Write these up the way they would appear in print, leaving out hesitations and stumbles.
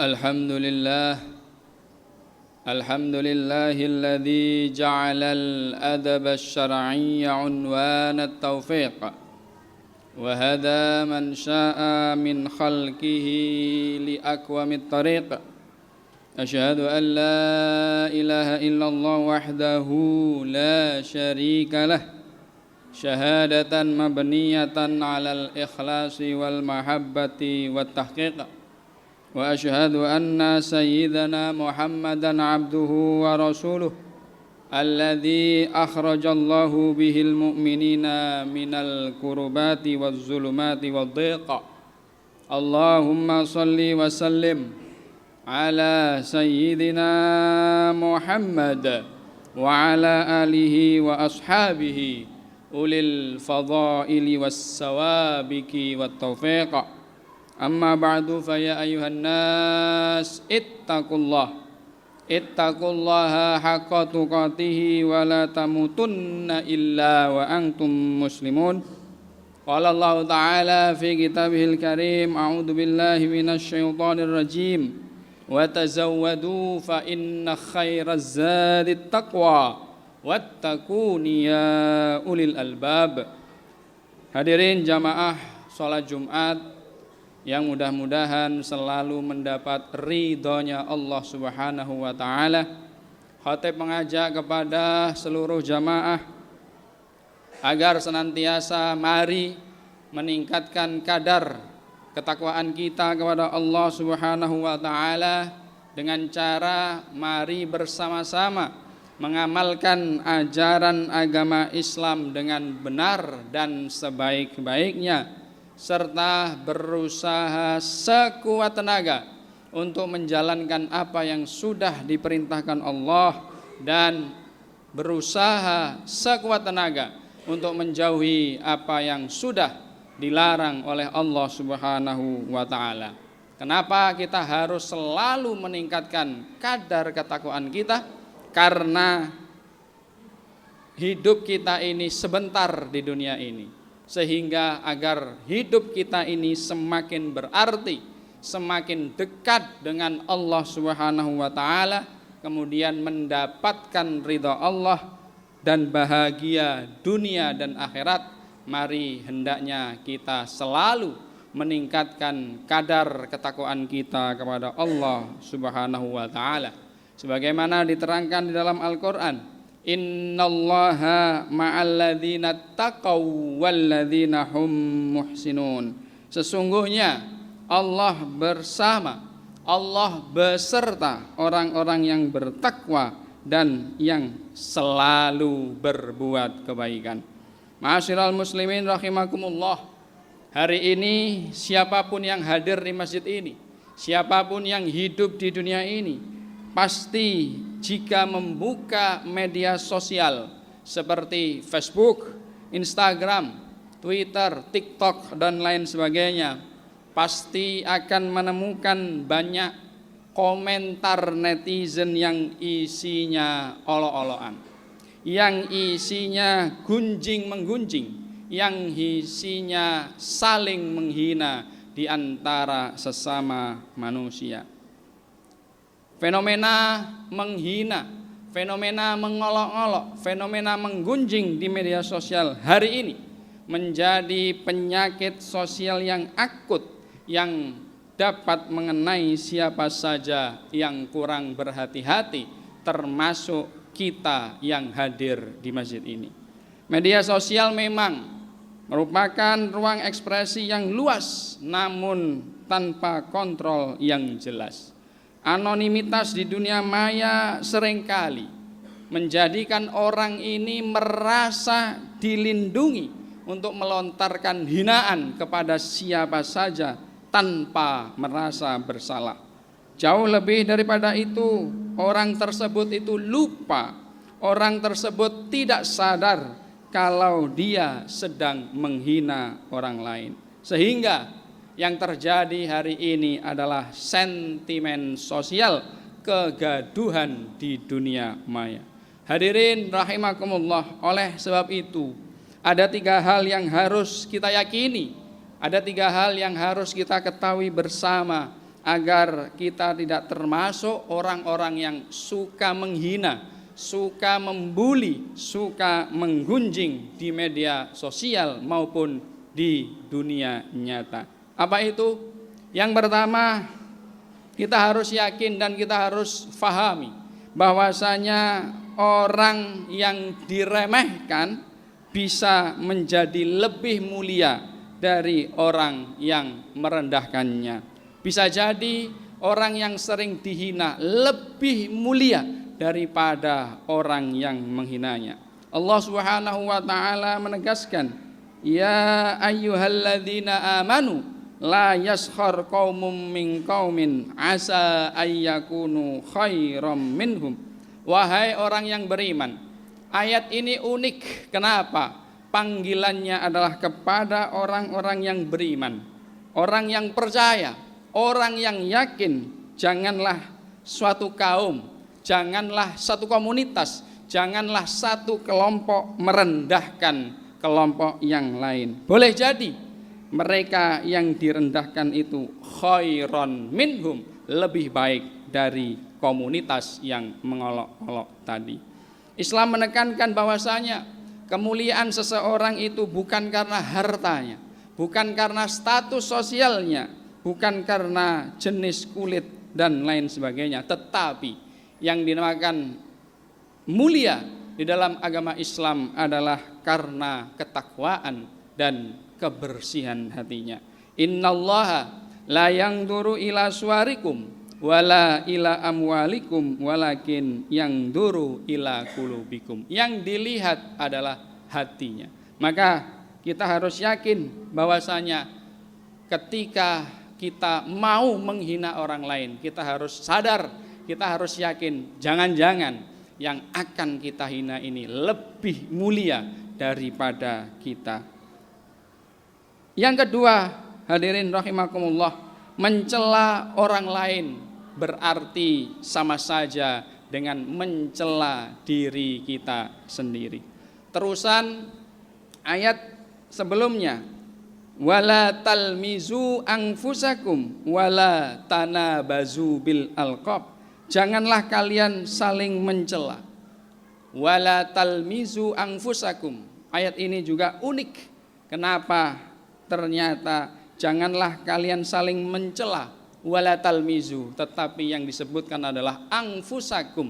Alhamdulillah alladzi ja'ala al-adab asy-syar'i 'unwan at-tawfiq wa hada man syaa'a min khalqihi li aqwamit thariq. Asyhadu an la ilaha illallah wahdahu la syarika lah syahadatan mabniyatan 'alal ikhlasi wal mahabbati wat tahqiq. Wa asyhadu anna sayyidana Muhammadan abduhu wa rasuluh alladzi akhrajallahu bihil mu'minina minal kurubati waz zulumati wad dhiq. Allahumma salli wa sallim ala sayyidina Muhammad wa ala alihi wa ashabihi ulil fadaili was sawabiki wat taufiq. Amma ba'du fa ya ayuhan nas ittaqullaha haqqa tuqatih wa la tamutunna illa wa antum muslimun. Qala Allah ta'ala fi kitabihil karim, a'udzu billahi minasy syaithanir rajim. Wa tazawwadu fa inna khairaz zadit taqwa wattaquni ya ulil albab. Hadirin jamaah salat Jumat yang mudah-mudahan selalu mendapat ridhonya Allah Subhanahu wa ta'ala. Khatib mengajak kepada seluruh jamaah agar senantiasa mari meningkatkan kadar ketakwaan kita kepada Allah Subhanahu wa ta'ala dengan cara mari bersama-sama mengamalkan ajaran agama Islam dengan benar dan sebaik-baiknya, serta berusaha sekuat tenaga untuk menjalankan apa yang sudah diperintahkan Allah dan berusaha sekuat tenaga untuk menjauhi apa yang sudah dilarang oleh Allah Subhanahu wa ta'ala. Kenapa kita harus selalu meningkatkan kadar ketakwaan kita? Karena hidup kita ini sebentar di dunia ini, sehingga agar hidup kita ini semakin berarti, semakin dekat dengan Allah Subhanahu wa ta'ala, kemudian mendapatkan ridha Allah dan bahagia dunia dan akhirat, mari hendaknya kita selalu meningkatkan kadar ketakwaan kita kepada Allah Subhanahu wa ta'ala. Sebagaimana diterangkan di dalam Al-Quran, innallaha ma'alladzina taqaw walladzina hum muhsinun. Sesungguhnya Allah bersama, Allah beserta orang-orang yang bertakwa dan yang selalu berbuat kebaikan. Ma'asyiral muslimin rahimakumullah. Hari ini siapapun yang hadir di masjid ini, siapapun yang hidup di dunia ini, pasti jika membuka media sosial seperti Facebook, Instagram, Twitter, TikTok, dan lain sebagainya, pasti akan menemukan banyak komentar netizen yang isinya olok-olokan, yang isinya gunjing-menggunjing, yang isinya saling menghina di antara sesama manusia. Fenomena menghina, fenomena mengolok-olok, fenomena menggunjing di media sosial hari ini menjadi penyakit sosial yang akut yang dapat mengenai siapa saja yang kurang berhati-hati, termasuk kita yang hadir di masjid ini. Media sosial memang merupakan ruang ekspresi yang luas namun tanpa kontrol yang jelas. Anonimitas di dunia maya seringkali menjadikan orang ini merasa dilindungi untuk melontarkan hinaan kepada siapa saja tanpa merasa bersalah. Jauh lebih daripada itu, orang tersebut itu lupa, orang tersebut tidak sadar kalau dia sedang menghina orang lain. Sehingga yang terjadi hari ini adalah sentimen sosial kegaduhan di dunia maya. Hadirin rahimakumullah, oleh sebab itu ada 3 hal yang harus kita yakini, ada 3 hal yang harus kita ketahui bersama agar kita tidak termasuk orang-orang yang suka menghina, suka membuli, suka menggunjing di media sosial maupun di dunia nyata. Apa itu? Yang pertama, kita harus yakin dan kita harus fahami bahwasanya orang yang diremehkan bisa menjadi lebih mulia dari orang yang merendahkannya. Bisa jadi orang yang sering dihina lebih mulia daripada orang yang menghinanya. Allah Subhanahu wa taala menegaskan, ya ayyuhalladzina amanu la yaskhar qaumum min qaumin asa ayyakunu khairam minhum. Wahai orang yang beriman. Ayat ini unik. Kenapa? Panggilannya adalah kepada orang-orang yang beriman, orang yang percaya, orang yang yakin. Janganlah suatu kaum, janganlah satu komunitas, janganlah satu kelompok merendahkan kelompok yang lain. Boleh jadi mereka yang direndahkan itu khairon minhum, lebih baik dari komunitas yang mengolok-olok tadi. Islam menekankan bahwasanya kemuliaan seseorang itu bukan karena hartanya, bukan karena status sosialnya, bukan karena jenis kulit dan lain sebagainya, tetapi yang dinamakan mulia di dalam agama Islam adalah karena ketakwaan dan kebersihan hatinya. Innallaha la yanzuru ila suwarikum wala ila amwalikum walakin yanzuru ila qulubikum. Yang dilihat adalah hatinya. Maka kita harus yakin bahwasanya ketika kita mau menghina orang lain, kita harus sadar, kita harus yakin jangan-jangan yang akan kita hina ini lebih mulia daripada kita. Yang kedua, hadirin rahimakumullah, mencela orang lain berarti sama saja dengan mencela diri kita sendiri. Terusan ayat sebelumnya, wala talmizu anfusakum wala tanabazu bil alqab. Janganlah kalian saling mencela. Wala talmizu anfusakum. Ayat ini juga unik. Kenapa? Ternyata janganlah kalian saling mencela. Wala talmizu, tetapi yang disebutkan adalah anfusakum,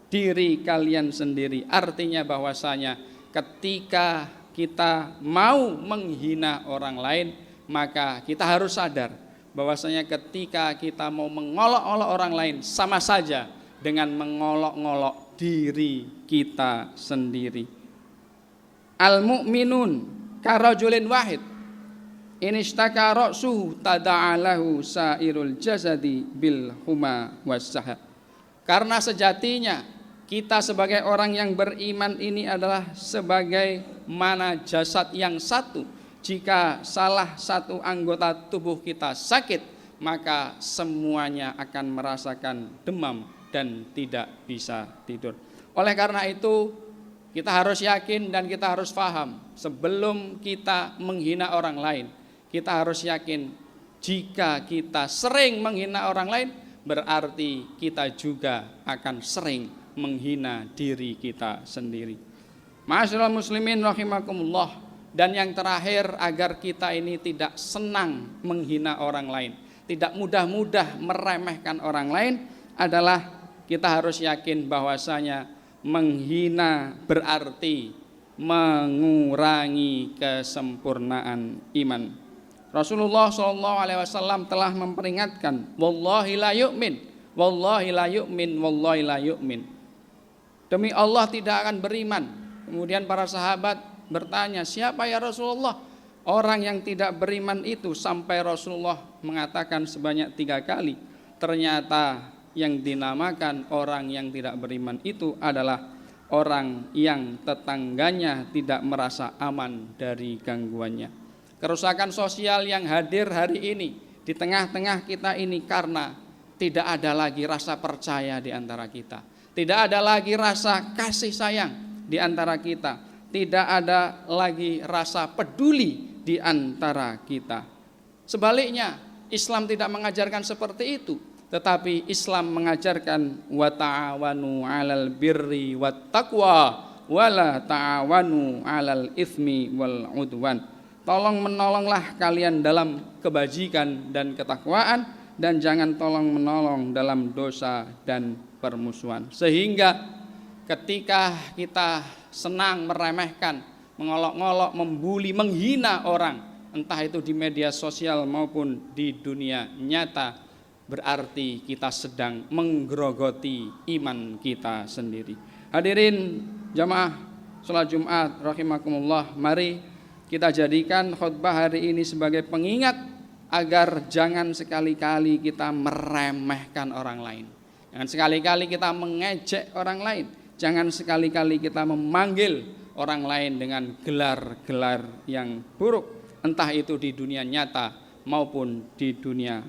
diri kalian sendiri. Artinya bahwasanya ketika kita mau menghina orang lain, maka kita harus sadar bahwasanya ketika kita mau mengolok-olok orang lain sama saja dengan mengolok-olok diri kita sendiri. Al-mu'minun karajulin wahid, inistaka ra'suhu tada'alahu sairul jasadi bil huma wassahab. Karena sejatinya kita sebagai orang yang beriman ini adalah sebagai mana jasad yang satu. Jika salah satu anggota tubuh kita sakit, maka semuanya akan merasakan demam dan tidak bisa tidur. Oleh karena itu kita harus yakin dan kita harus paham, sebelum kita menghina orang lain, kita harus yakin jika kita sering menghina orang lain, berarti kita juga akan sering menghina diri kita sendiri. Ma'asyiral muslimin rahimakumullah. Dan yang terakhir, agar kita ini tidak senang menghina orang lain, tidak mudah-mudah meremehkan orang lain, adalah kita harus yakin bahwasanya menghina berarti mengurangi kesempurnaan iman. Rasulullah SAW telah memperingatkan, wallahi la yu'min, wallahi la yu'min, wallahi la yu'min. Demi Allah tidak akan beriman. Kemudian para sahabat bertanya, siapa ya Rasulullah orang yang tidak beriman itu? Sampai Rasulullah mengatakan sebanyak 3 kali. Ternyata yang dinamakan orang yang tidak beriman itu adalah orang yang tetangganya tidak merasa aman dari gangguannya. Kerusakan sosial yang hadir hari ini di tengah-tengah kita ini karena tidak ada lagi rasa percaya di antara kita, tidak ada lagi rasa kasih sayang di antara kita, tidak ada lagi rasa peduli di antara kita. Sebaliknya, Islam tidak mengajarkan seperti itu, tetapi Islam mengajarkan wa ta'awanu 'alal birri wat taqwa wala ta'awanu 'alal itsmi wal 'udwan. Tolong menolonglah kalian dalam kebajikan dan ketakwaan, dan jangan tolong menolong dalam dosa dan permusuhan. Sehingga ketika kita senang meremehkan, mengolok-ngolok, membuli, menghina orang, entah itu di media sosial maupun di dunia nyata, berarti kita sedang menggerogoti iman kita sendiri. Hadirin jamaah salat Jumat rahimakumullah, mari kita jadikan khutbah hari ini sebagai pengingat agar jangan sekali-kali kita meremehkan orang lain. Jangan sekali-kali kita mengejek orang lain. Jangan sekali-kali kita memanggil orang lain dengan gelar-gelar yang buruk, entah itu di dunia nyata maupun di dunia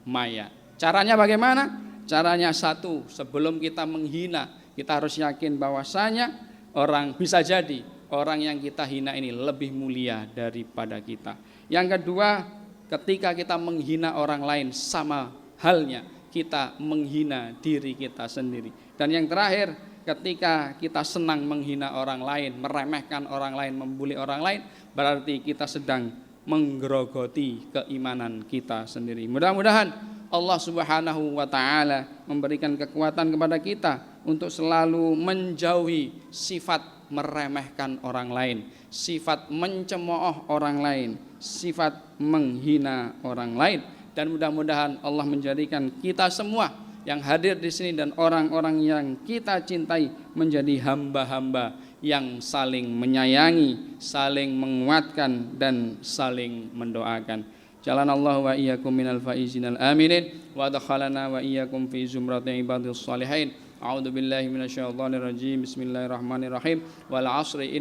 maya. Caranya bagaimana? Caranya satu, sebelum kita menghina, kita harus yakin bahwasanya bisa jadi orang yang kita hina ini lebih mulia daripada kita. Yang kedua, ketika kita menghina orang lain, sama halnya kita menghina diri kita sendiri. Dan yang terakhir, ketika kita senang menghina orang lain, meremehkan orang lain, membuli orang lain, berarti kita sedang menggerogoti keimanan kita sendiri. Mudah-mudahan Allah Subhanahu wa ta'ala memberikan kekuatan kepada kita untuk selalu menjauhi sifat meremehkan orang lain, sifat mencemooh orang lain, sifat menghina orang lain. Dan mudah-mudahan Allah menjadikan kita semua yang hadir di sini dan orang-orang yang kita cintai menjadi hamba-hamba yang saling menyayangi, saling menguatkan, dan saling mendoakan. Jalanallahu wa iyyakum minal faizinal aminin wa adkhalana wa iyyakum fi zumratil ibadis shalihin. A'udzu billahi minasyaitonir rajim. Bismillahirrahmanirrahim. Wal 'ashri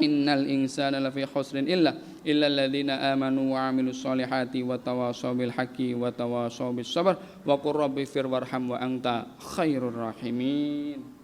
innal insana lafi khusrin illa alladziina aamanu wa 'amilus shalihati wa tawashaw bil haqqi wa tawashaw bis sabr wa qur rabbi fir warham wa anta khairur rahimin.